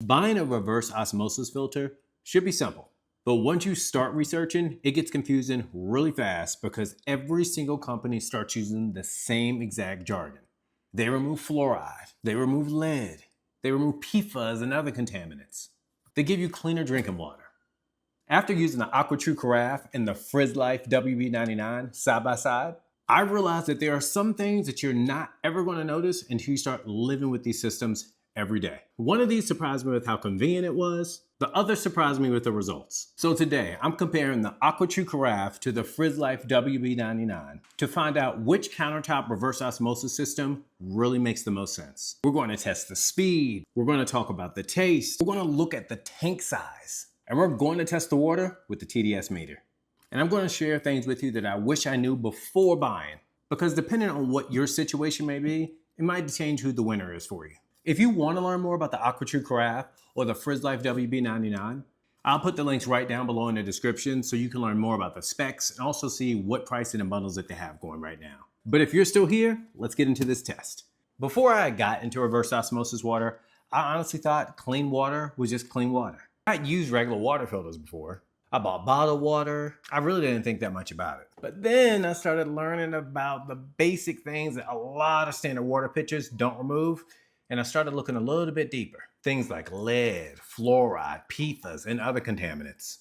Buying a reverse osmosis filter should be simple, but once you start researching, it gets confusing really fast because every single company starts using the same exact jargon. They remove fluoride, they remove lead, they remove PFAS and other contaminants. They give you cleaner drinking water. After using the AquaTru Carafe and the FrizzLife WB99 side by side, I realized that there are some things that you're not ever going to notice until you start living with these systems every day. One of these surprised me with how convenient it was. The other surprised me with the results. So today, I'm comparing the AquaTru Carafe to the FrizzLife WB99 to find out which countertop reverse osmosis system really makes the most sense. We're going to test the speed. We're going to talk about the taste. We're going to look at the tank size. And we're going to test the water with the TDS meter. And I'm going to share things with you that I wish I knew before buying, because depending on what your situation may be, it might change who the winner is for you. If you want to learn more about the AquaTru Carafe or the FrizzLife WB99, I'll put the links right down below in the description so you can learn more about the specs and also see what pricing and bundles that they have going right now. But if you're still here, let's get into this test. Before I got into reverse osmosis water, I honestly thought clean water was just clean water. I'd used regular water filters before. I bought bottled water. I really didn't think that much about it. But then I started learning about the basic things that a lot of standard water pitchers don't remove. And I started looking a little bit deeper. Things like lead, fluoride, PFAS, and other contaminants.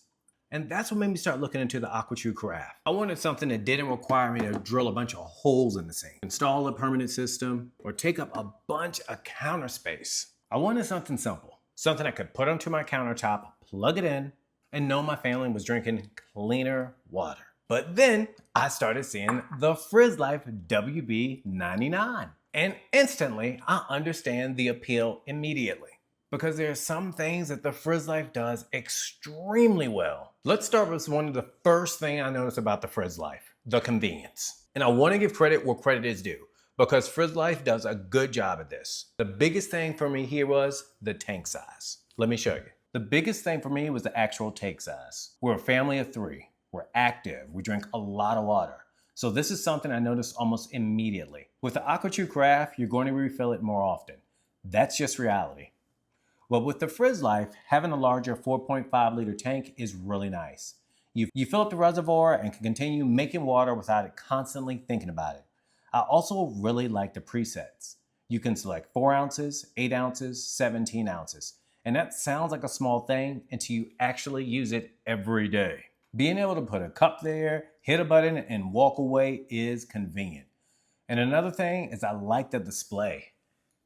And that's what made me start looking into the AquaTru Carafe. I wanted something that didn't require me to drill a bunch of holes in the sink, install a permanent system, or take up a bunch of counter space. I wanted something simple, something I could put onto my countertop, plug it in, and know my family was drinking cleaner water. But then I started seeing the FrizzLife WB99. And instantly, I understand the appeal immediately because there are some things that the FrizzLife does extremely well. Let's start with one of the first things I noticed about the FrizzLife, the convenience. And I want to give credit where credit is due because FrizzLife does a good job at this. The biggest thing for me here was the tank size. Let me show you. The biggest thing for me was the actual tank size. We're a family of 3. We're active. We drink a lot of water. So this is something I noticed almost immediately. With the AquaTru Carafe, you're going to refill it more often. That's just reality. But with the FrizzLife, having a larger 4.5 liter tank is really nice. You fill up the reservoir and can continue making water without it constantly thinking about it. I also really like the presets. You can select 4 ounces, 8 ounces, 17 ounces. And that sounds like a small thing until you actually use it every day. Being able to put a cup there, hit a button, and walk away is convenient. And another thing is I like the display.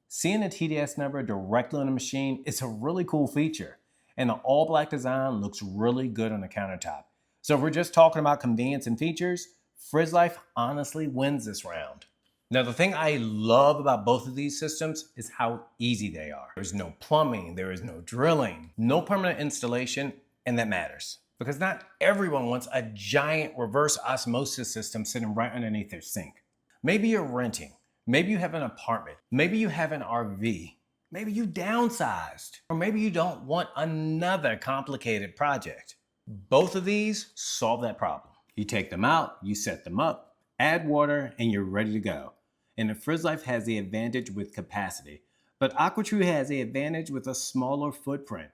Seeing the TDS number directly on the machine is a really cool feature. And the all black design looks really good on the countertop. So if we're just talking about convenience and features, FrizzLife honestly wins this round. Now the thing I love about both of these systems is how easy they are. There's no plumbing, there is no drilling, no permanent installation, and that matters. Because not everyone wants a giant reverse osmosis system sitting right underneath their sink. Maybe you're renting, maybe you have an apartment, maybe you have an RV, maybe you downsized, or maybe you don't want another complicated project. Both of these solve that problem. You take them out, you set them up, add water, and you're ready to go. And the FrizzLife has the advantage with capacity, but AquaTru has the advantage with a smaller footprint.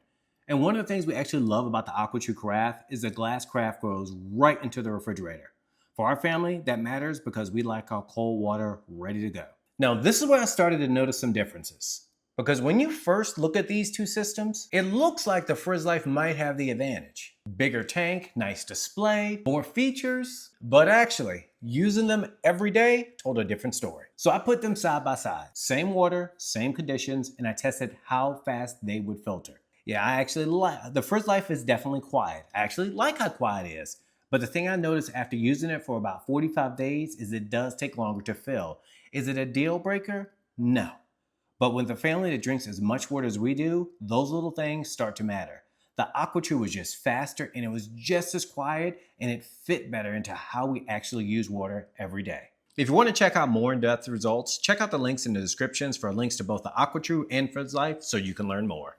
And one of the things we actually love about the AquaTru Carafe is the glass carafe goes right into the refrigerator. For our family, that matters because we like our cold water ready to go. Now, this is where I started to notice some differences. Because when you first look at these two systems, it looks like the FrizzLife might have the advantage. Bigger tank, nice display, more features, but actually, using them every day told a different story. So I put them side by side. Same water, same conditions, and I tested how fast they would filter. Yeah, I actually like, the FrizzLife is definitely quiet. I actually like how quiet it is. But the thing I noticed after using it for about 45 days is it does take longer to fill. Is it a deal breaker? No. But with a family that drinks as much water as we do, those little things start to matter. The AquaTru was just faster and it was just as quiet and it fit better into how we actually use water every day. If you want to check out more in-depth results, check out the links in the descriptions for links to both the AquaTru and FrizzLife so you can learn more.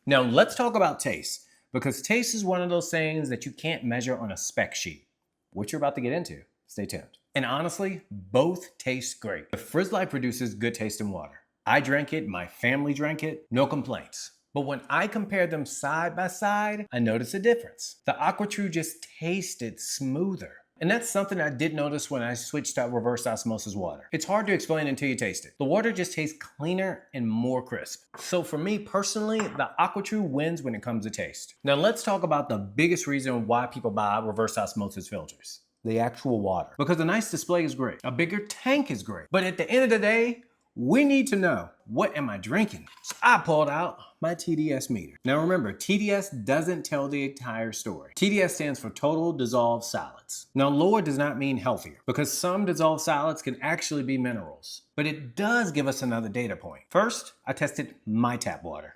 Now let's talk about taste, because taste is one of those things that you can't measure on a spec sheet, which you're about to get into. Stay tuned. And honestly, both taste great. The FrizzLife produces good tasting water. I drank it, my family drank it, no complaints. But when I compare them side by side, I noticed a difference. The AquaTru just tasted smoother. And that's something I did notice when I switched to reverse osmosis water. It's hard to explain until you taste it. The water just tastes cleaner and more crisp. So for me personally, the AquaTru wins when it comes to taste. Now let's talk about the biggest reason why people buy reverse osmosis filters. The actual water. Because a nice display is great. A bigger tank is great. But at the end of the day, we need to know, what am I drinking? So I pulled out my TDS meter. Now remember, TDS doesn't tell the entire story. TDS stands for total dissolved solids. Now lower does not mean healthier, because some dissolved solids can actually be minerals. But it does give us another data point. First, I tested my tap water.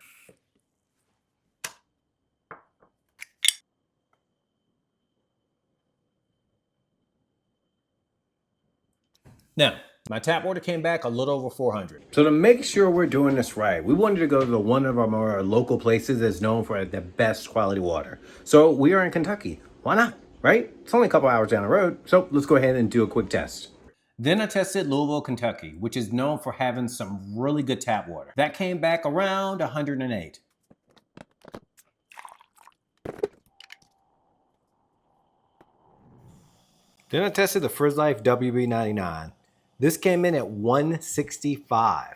Now, my tap water came back a little over 400. So to make sure we're doing this right, we wanted to go to one of our more local places that's known for the best quality water. So we are in Kentucky. Why not, right? It's only a couple hours down the road. So let's go ahead and do a quick test. Then I tested Louisville, Kentucky, which is known for having some really good tap water. That came back around 108. Then I tested the FrizzLife WB99. This came in at 165.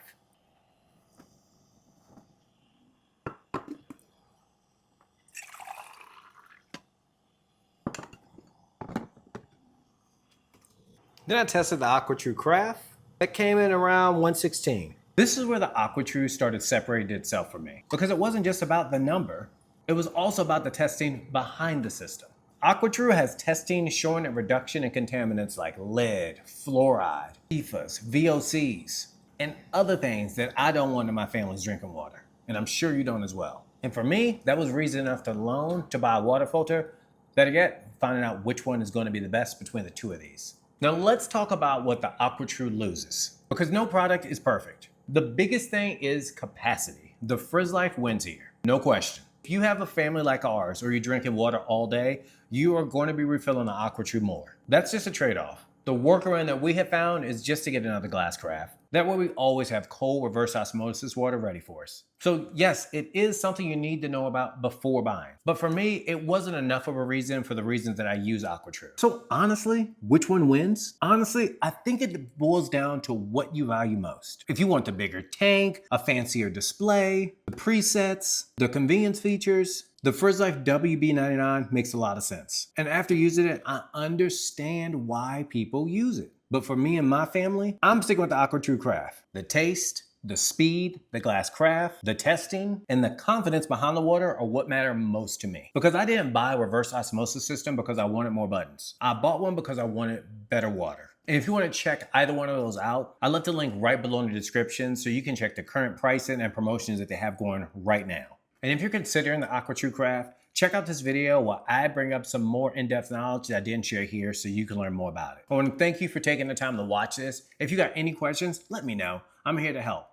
Then I tested the AquaTru Carafe. That came in around 116. This is where the AquaTru started separating itself from me, because it wasn't just about the number, it was also about the testing behind the system. AquaTru has testing showing a reduction in contaminants like lead, fluoride, PFAS, VOCs, and other things that I don't want in my family's drinking water. And I'm sure you don't as well. And for me, that was reason enough to buy a water filter. Better yet, finding out which one is going to be the best between the two of these. Now let's talk about what the AquaTru loses, because no product is perfect. The biggest thing is capacity. The FrizzLife wins here, no question. If you have a family like ours, or you're drinking water all day, you are going to be refilling the AquaTru more. That's just a trade-off. The workaround that we have found is just to get another glass carafe. That way we always have cold reverse osmosis water ready for us. So yes, it is something you need to know about before buying. But for me, it wasn't enough of a reason for the reasons that I use AquaTru. So honestly, which one wins? Honestly, I think it boils down to what you value most. If you want the bigger tank, a fancier display, the presets, the convenience features, the FrizzLife WB99 makes a lot of sense. And after using it, I understand why people use it. But for me and my family, I'm sticking with the AquaTru Carafe. The taste, the speed, the glass craft, the testing, and the confidence behind the water are what matter most to me. Because I didn't buy a reverse osmosis system because I wanted more buttons. I bought one because I wanted better water. And if you want to check either one of those out, I left a link right below in the description so you can check the current pricing and promotions that they have going right now. And if you're considering the AquaTru Carafe, check out this video while I bring up some more in-depth knowledge that I didn't share here so you can learn more about it. I want to thank you for taking the time to watch this. If you got any questions, let me know. I'm here to help.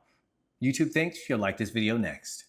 YouTube thinks you'll like this video next.